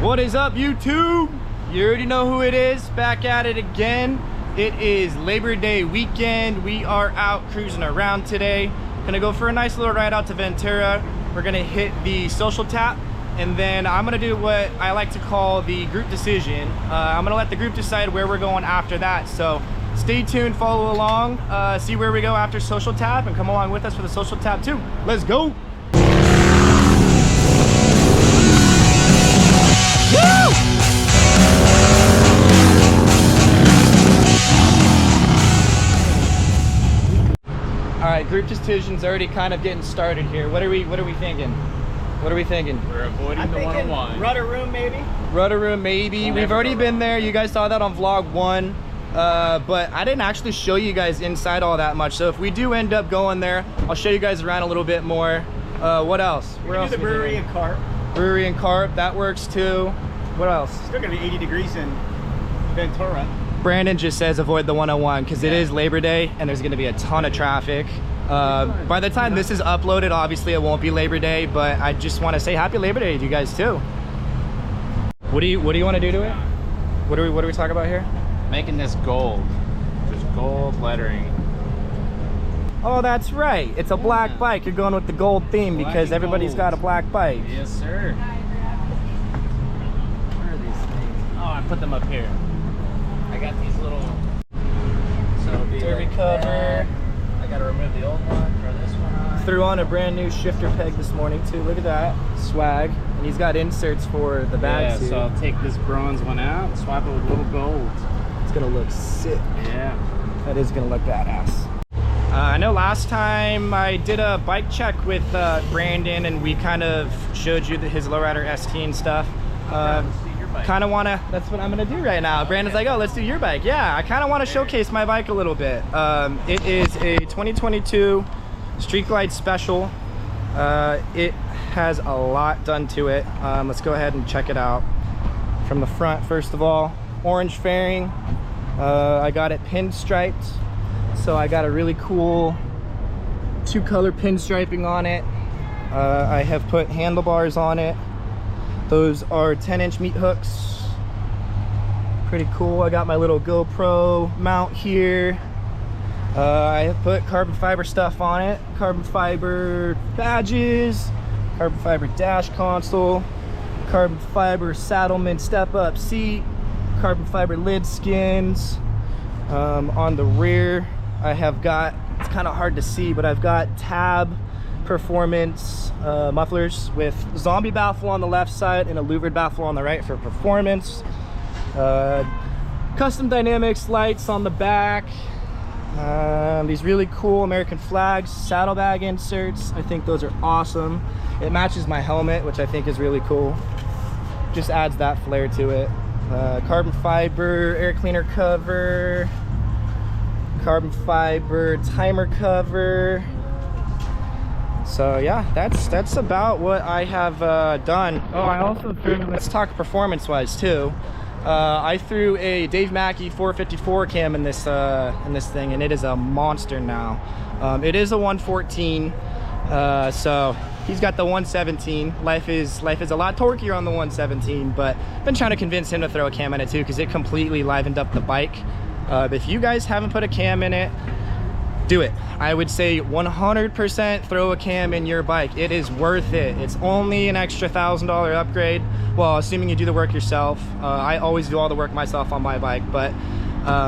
What is up, YouTube? You already know who it is. Back at it again. It is Labor Day weekend. We are out cruising around today. Gonna go for a nice little ride out to Ventura. We're gonna hit the social tap, and then I'm gonna do what I like to call the group decision. I'm gonna let the group decide where we're going after that. So stay tuned, follow along, see where we go after social tap, and come along with us for the social tap too. Let's go. Woo! All right, group decision's already kind of getting started here. What are we thinking? What are we thinking? We're avoiding the 101. Rudder Room, maybe? Rudder Room, maybe. We've already been there. You guys saw that on vlog 1. But I didn't actually show you guys inside all that much. So if we do end up going there, I'll show you guys around a little bit more. What else? Where else? The brewery and carp. Brewery and carp, that works too. What else? It's still gonna be 80 degrees in Ventura. Brandon just says avoid the 101 because it is Labor Day and there's gonna be a ton of traffic. By the time this is uploaded, obviously it won't be Labor Day, but I just want to say happy Labor Day to you guys too. What do you want to do to it? What are we talking about here? Making this gold. There's gold lettering. Oh, that's right. It's a black bike. You're going with the gold theme because everybody's got a black bike. Yes, sir. Where are these things? Oh, I put them up here. I got these little. So it'll be Derby like cover. that. I gotta remove the old one, throw this one on. Threw on a brand new shifter peg this morning too. Look at that swag, and he's got inserts for the bags. Yeah, so I'll take this bronze one out and swap it with little gold. It's gonna look sick. Yeah, that is gonna look badass. I know last time I did a bike check with Brandon, and we kind of showed you his lowrider ST and stuff. Kind of want to, that's what I'm gonna do right now. Brandon's like, oh, let's do your bike. Yeah, I kind of want to showcase my bike a little bit. It is a 2022 Street Glide Special. It has a lot done to it. Let's go ahead and check it out. From the front, first of all, orange fairing. I got it pinstriped. So I got a really cool 2-color pinstriping on it. I have put handlebars on it. Those are 10-inch meat hooks. Pretty cool. I got my little GoPro mount here. I have put carbon fiber stuff on it. Carbon fiber badges, carbon fiber dash console, carbon fiber saddleman step-up seat, carbon fiber lid skins. On the rear, I have got, it's kind of hard to see, but I've got Tab Performance mufflers with zombie baffle on the left side and a louvered baffle on the right for performance. Custom Dynamics lights on the back. These really cool American flags, saddlebag inserts. I think those are awesome. It matches my helmet, which I think is really cool. Just adds that flair to it. Carbon fiber air cleaner cover, carbon fiber timer cover. So yeah, that's about what I have done. Oh, I also threw, let's talk performance wise too. I threw a Dave Mackey 454 cam in this thing, and it is a monster now. It is a 114, so he's got the 117. Life is a lot torquier on the 117, but I've been trying to convince him to throw a cam in it too because it completely livened up the bike. If you guys haven't put a cam in it, do it. I would say 100% throw a cam in your bike. It is worth it. It's only an extra $1,000 upgrade. Well, assuming you do the work yourself. I always do all the work myself on my bike, but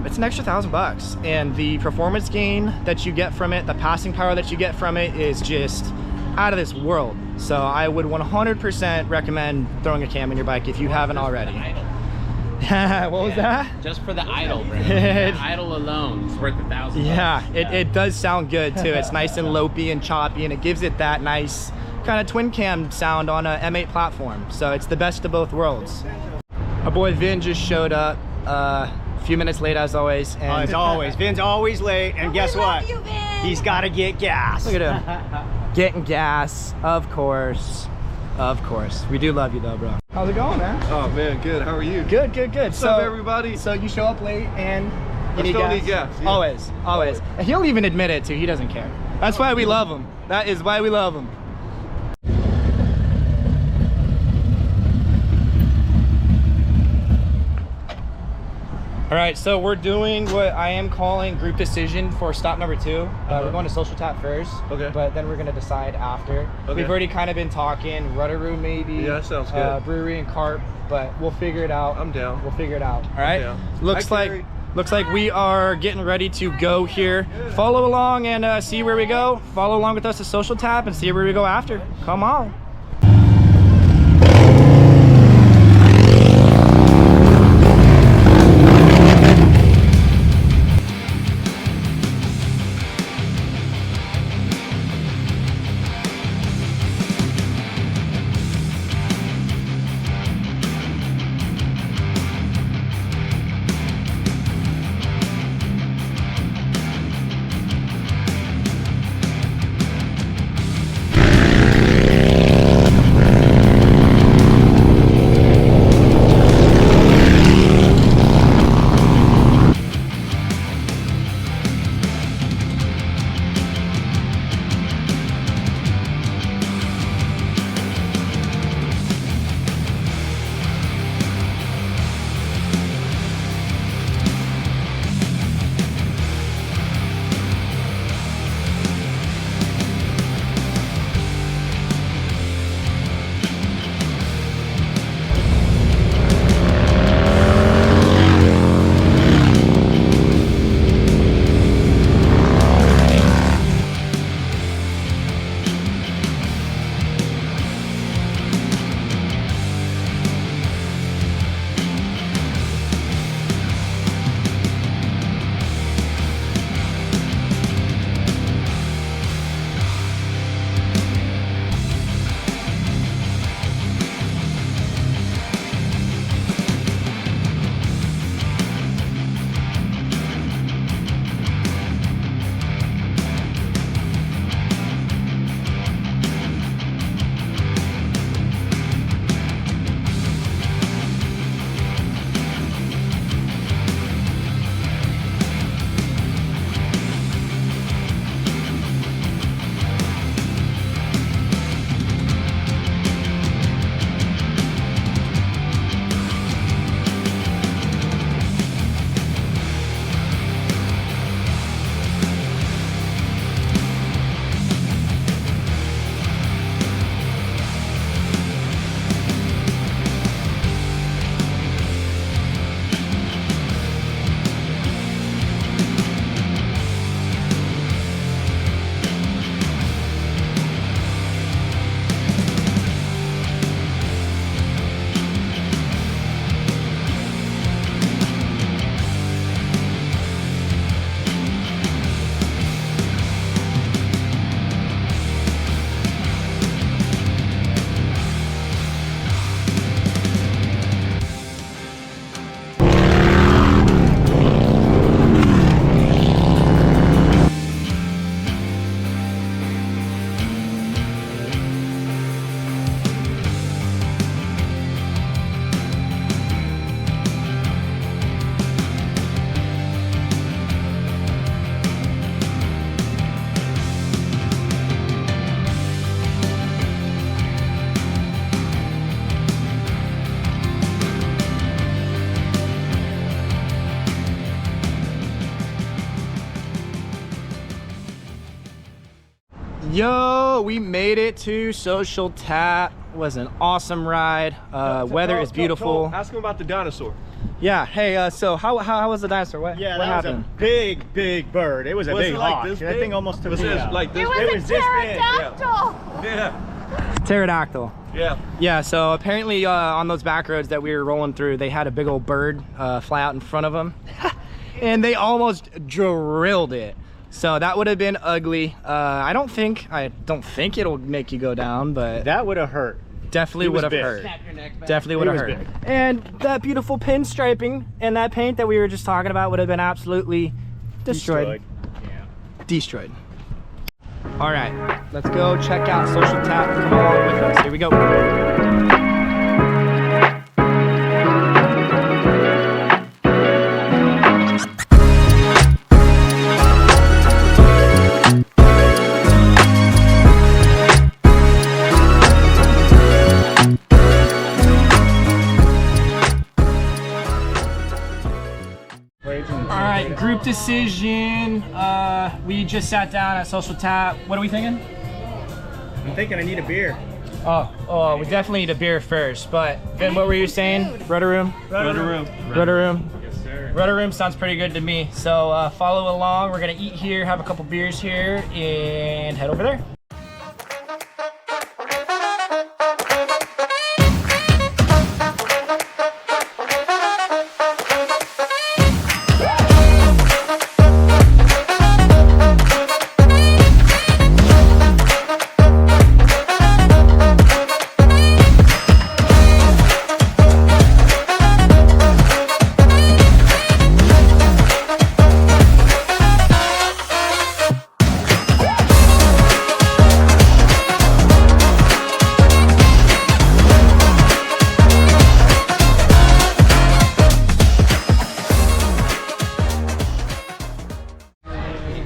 it's an extra $1,000. And the performance gain that you get from it, the passing power that you get from it is just out of this world. So I would 100% recommend throwing a cam in your bike if you haven't already. What was that? Just for the idle, bro. The idle alone is worth $1,000. Yeah, it does sound good too. It's nice and lopey and choppy, and it gives it that nice kind of twin cam sound on a M8 platform. So it's the best of both worlds. Our boy Vin just showed up a few minutes late as always. And As always, Vin's always late, and guess what? He's got to get gas. Look at him. Getting gas, of course. Of course. We do love you though, bro. How's it going, man? Oh man, good. How are you? Good, good, good. What's up, everybody? So you show up late and you need gas? Yeah. Always. And he'll even admit it too. He doesn't care. That's why we love him. That is why we love him. All right, so we're doing what I am calling group decision for stop number 2. We're going to Social Tap first, Okay. but then we're gonna decide after. Okay. We've already kind of been talking Rudder Room maybe. Yeah, that sounds good. Brewery and carp, but we'll figure it out. I'm down. We'll figure it out. All right. down. Looks Hi, like Carrie. looks like we are getting ready to go here. Follow along and see where we go. Follow along with us to Social Tap and see where we go after. Come on. Yo, we made it to Social Tap. It was an awesome ride. Weather is beautiful. Ask him about the dinosaur. Yeah. Hey, so how was the dinosaur? What Yeah, what that happened? was a big bird. It was a Was big it like hawk. this That big? thing almost took Was me it out. like this It big? was a pterodactyl. Yeah. Pterodactyl. Yeah. Yeah, so apparently on those back roads that we were rolling through, they had a big old bird fly out in front of them. And they almost drilled it. So that would have been ugly. I don't think it'll make you go down, but That would have hurt. definitely He was would have big. hurt. Snap your neck back. Definitely would have was hurt. big. And that beautiful pinstriping and that paint that we were just talking about would have been absolutely destroyed. Destroyed. All right, let's go check out Social Tap. Come along with us. Here we go. right, group decision. We just sat down at Social Tap. What are we thinking? I'm thinking I need a beer. Oh, we definitely need a beer first. But Vin, what were you saying? Rudder Room? Rudder Room. Rudder Room. Yes, sir. Rudder Room sounds pretty good to me. So follow along. We're gonna eat here, have a couple beers here, and head over there.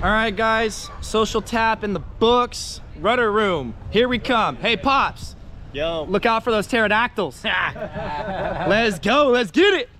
All right, guys, Social Tap in the books. Rudder Room, here we come. Hey, Pops, Yo. look out for those pterodactyls. Let's go, let's get it.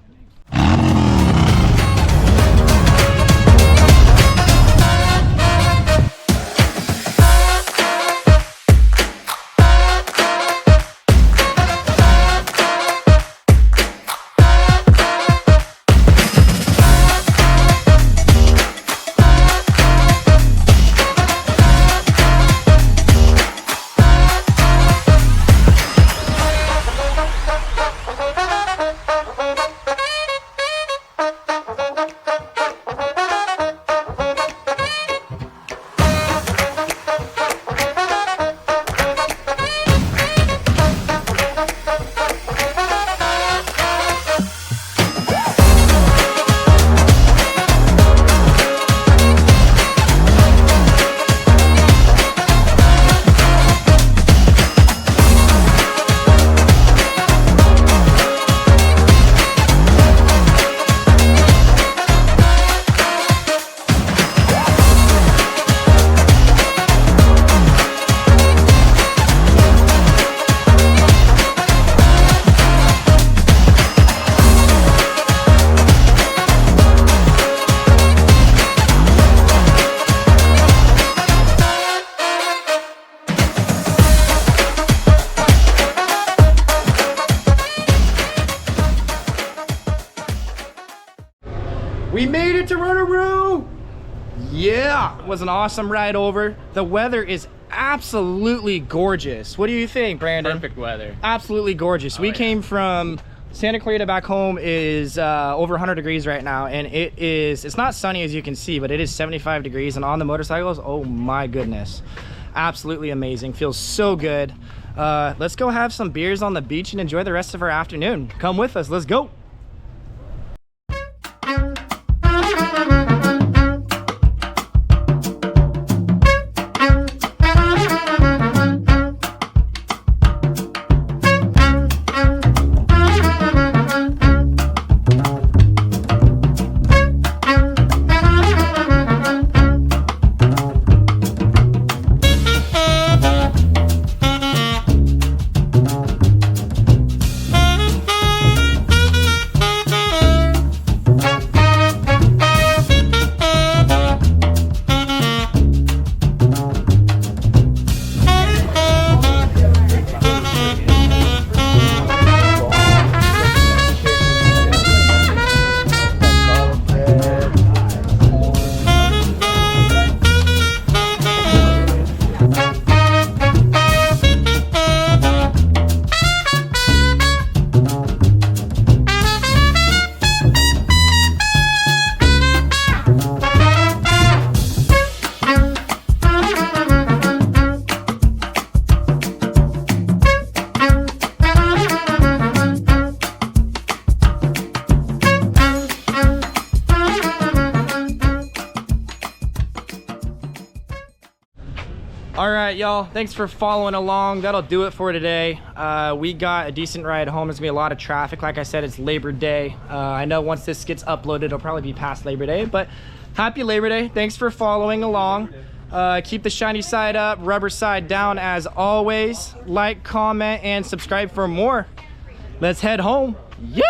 We made it to Rudder Room! Yeah, it was an awesome ride over. The weather is absolutely gorgeous. What do you think, Brandon? Perfect weather. Absolutely gorgeous. We came from Santa Clarita back home is over 100 degrees right now, and it's not sunny as you can see, but it is 75 degrees, and on the motorcycles, oh my goodness. Absolutely amazing, feels so good. Let's go have some beers on the beach and enjoy the rest of our afternoon. Come with us, let's go. All right, y'all, thanks for following along. That'll do it for today. We got a decent ride home. There's gonna be a lot of traffic. Like I said, it's Labor Day. I know once this gets uploaded, it'll probably be past Labor Day, but happy Labor Day. Thanks for following along. Keep the shiny side up, rubber side down as always. Like, comment, and subscribe for more. Let's head home. You!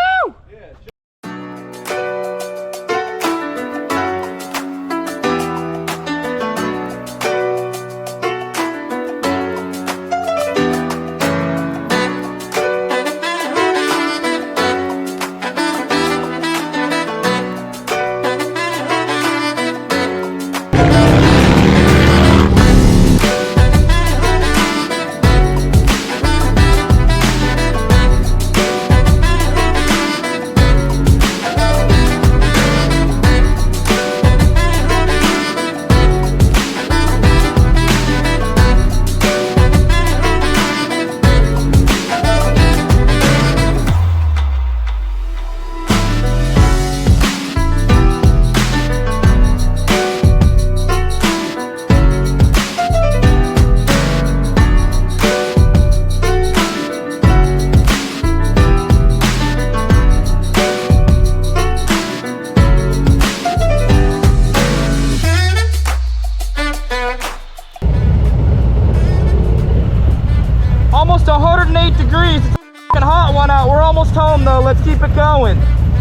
108 degrees. It's a fucking hot one out. We're almost home though. Let's keep it going.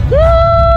Woo!